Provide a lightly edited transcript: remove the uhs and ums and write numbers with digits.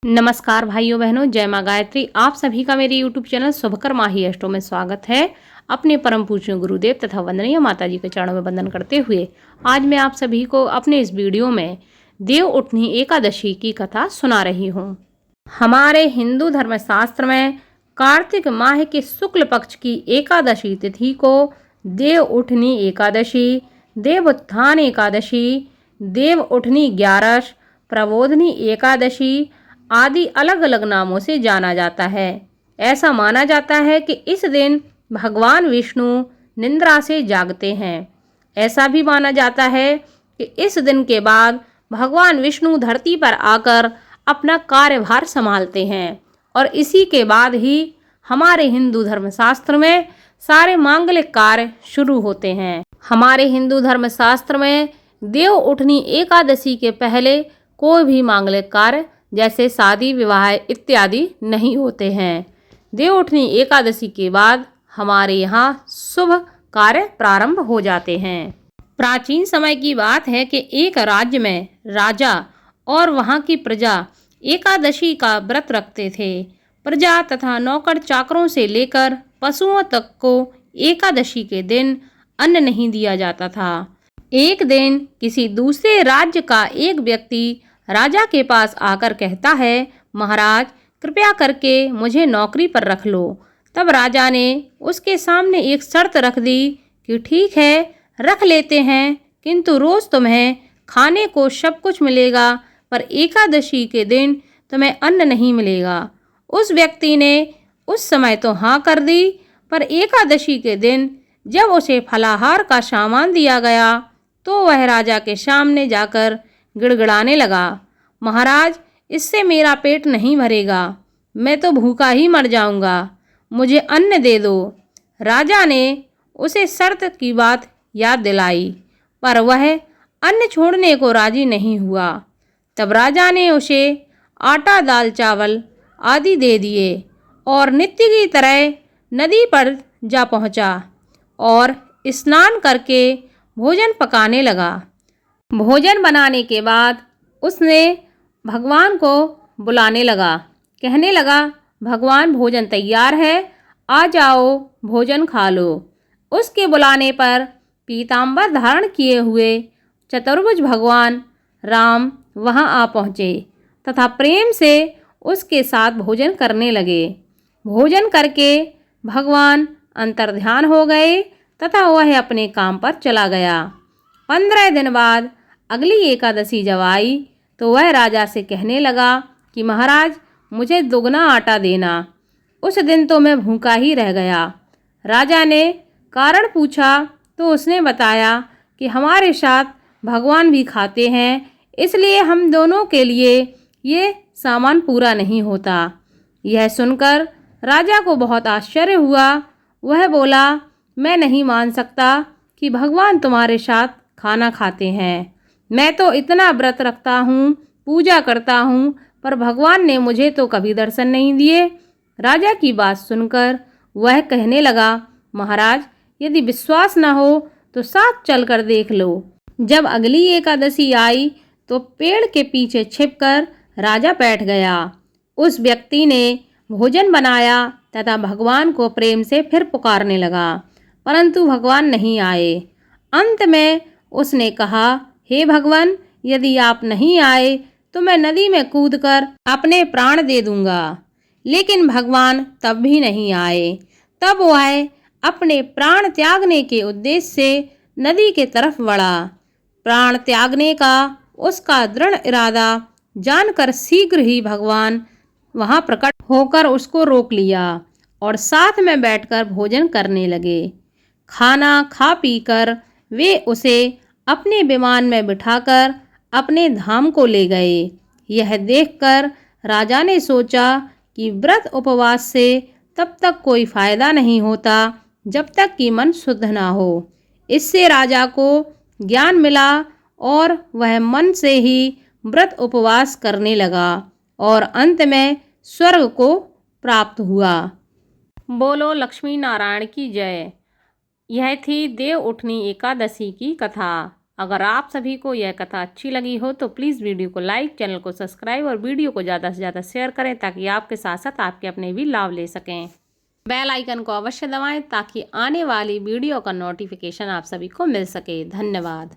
नमस्कार भाइयों बहनों, जय माँ गायत्री। आप सभी का मेरे YouTube चैनल शुभकर माही अष्टों में स्वागत है। अपने परम पूज्य गुरुदेव तथा वंदनीय माता जी के चरणों में वंदन करते हुए आज मैं आप सभी को अपने इस वीडियो में देव उठनी एकादशी की कथा सुना रही हूँ। हमारे हिंदू धर्मशास्त्र में कार्तिक माह के शुक्ल पक्ष की एकादशी तिथि को देव उठनी एकादशी, देव उत्थान एकादशी, देव उठनी ग्यारस, प्रबोधनी एकादशी आदि अलग अलग नामों से जाना जाता है। ऐसा माना जाता है कि इस दिन भगवान विष्णु निद्रा से जागते हैं। ऐसा भी माना जाता है कि इस दिन के बाद भगवान विष्णु धरती पर आकर अपना कार्यभार संभालते हैं और इसी के बाद ही हमारे हिंदू धर्मशास्त्र में सारे मांगलिक कार्य शुरू होते हैं। हमारे हिंदू धर्मशास्त्र में देव उठनी एकादशी के पहले कोई भी मांगलिक कार्य जैसे शादी विवाह इत्यादि नहीं होते हैं। देव उठनी एकादशी के बाद हमारे यहाँ शुभ कार्य प्रारंभ हो जाते हैं। प्राचीन समय की बात है कि एक राज्य में राजा और वहाँ की प्रजा एकादशी का व्रत रखते थे। प्रजा तथा नौकर चाकरों से लेकर पशुओं तक को एकादशी के दिन अन्न नहीं दिया जाता था। एक दिन किसी दूसरे राज्य का एक व्यक्ति राजा के पास आकर कहता है, महाराज कृपया करके मुझे नौकरी पर रख लो। तब राजा ने उसके सामने एक शर्त रख दी कि ठीक है, रख लेते हैं, किंतु रोज़ तुम्हें खाने को सब कुछ मिलेगा, पर एकादशी के दिन तुम्हें अन्न नहीं मिलेगा। उस व्यक्ति ने उस समय तो हाँ कर दी, पर एकादशी के दिन जब उसे फलाहार का सामान दिया गया तो वह राजा के सामने जाकर गिड़गिड़ाने लगा, महाराज इससे मेरा पेट नहीं भरेगा, मैं तो भूखा ही मर जाऊंगा, मुझे अन्न दे दो। राजा ने उसे शर्त की बात याद दिलाई, पर वह अन्न छोड़ने को राजी नहीं हुआ। तब राजा ने उसे आटा दाल चावल आदि दे दिए और नित्य की तरह नदी पर जा पहुंचा और स्नान करके भोजन पकाने लगा। भोजन बनाने के बाद उसने भगवान को बुलाने लगा, कहने लगा, भगवान भोजन तैयार है, आ जाओ भोजन खा लो। उसके बुलाने पर पीताम्बर धारण किए हुए चतुर्भुज भगवान राम वहां आ पहुँचे तथा प्रेम से उसके साथ भोजन करने लगे। भोजन करके भगवान अंतर्ध्यान हो गए तथा वह अपने काम पर चला गया। 15 दिन बाद अगली एकादशी जब आई तो वह राजा से कहने लगा कि महाराज मुझे दुगना आटा देना। उस दिन तो मैं भूखा ही रह गया। राजा ने कारण पूछा तो उसने बताया कि हमारे साथ भगवान भी खाते हैं, इसलिए हम दोनों के लिए ये सामान पूरा नहीं होता। यह सुनकर राजा को बहुत आश्चर्य हुआ। वह बोला, मैं नहीं मान सकता कि भगवान तुम्हारे साथ खाना खाते हैं। मैं तो इतना व्रत रखता हूँ, पूजा करता हूँ, पर भगवान ने मुझे तो कभी दर्शन नहीं दिए। राजा की बात सुनकर वह कहने लगा, महाराज यदि विश्वास न हो तो साथ चलकर देख लो। जब अगली एकादशी आई तो पेड़ के पीछे छिपकर राजा बैठ गया। उस व्यक्ति ने भोजन बनाया तथा भगवान को प्रेम से फिर पुकारने लगा, परंतु भगवान नहीं आए। अंत में उसने कहा, हे भगवान यदि आप नहीं आए तो मैं नदी में कूदकर अपने प्राण दे दूंगा। लेकिन भगवान तब भी नहीं आए। तब वह अपने प्राण त्यागने के उद्देश्य से नदी के तरफ बढ़ा। प्राण त्यागने का उसका दृढ़ इरादा जानकर शीघ्र ही भगवान वहां प्रकट होकर उसको रोक लिया और साथ में बैठकर भोजन करने लगे। खाना खा पीकर वे उसे अपने विमान में बिठाकर अपने धाम को ले गए। यह देखकर राजा ने सोचा कि व्रत उपवास से तब तक कोई फायदा नहीं होता जब तक कि मन शुद्ध ना हो। इससे राजा को ज्ञान मिला और वह मन से ही व्रत उपवास करने लगा और अंत में स्वर्ग को प्राप्त हुआ। बोलो लक्ष्मी नारायण की जय। यह थी देव उठनी एकादशी की कथा। अगर आप सभी को यह कथा अच्छी लगी हो तो प्लीज़ वीडियो को लाइक, चैनल को सब्सक्राइब और वीडियो को ज़्यादा से ज़्यादा शेयर करें ताकि आपके साथ साथ आपके अपने भी लाभ ले सकें। बेल आइकन को अवश्य दबाएं ताकि आने वाली वीडियो का नोटिफिकेशन आप सभी को मिल सके। धन्यवाद।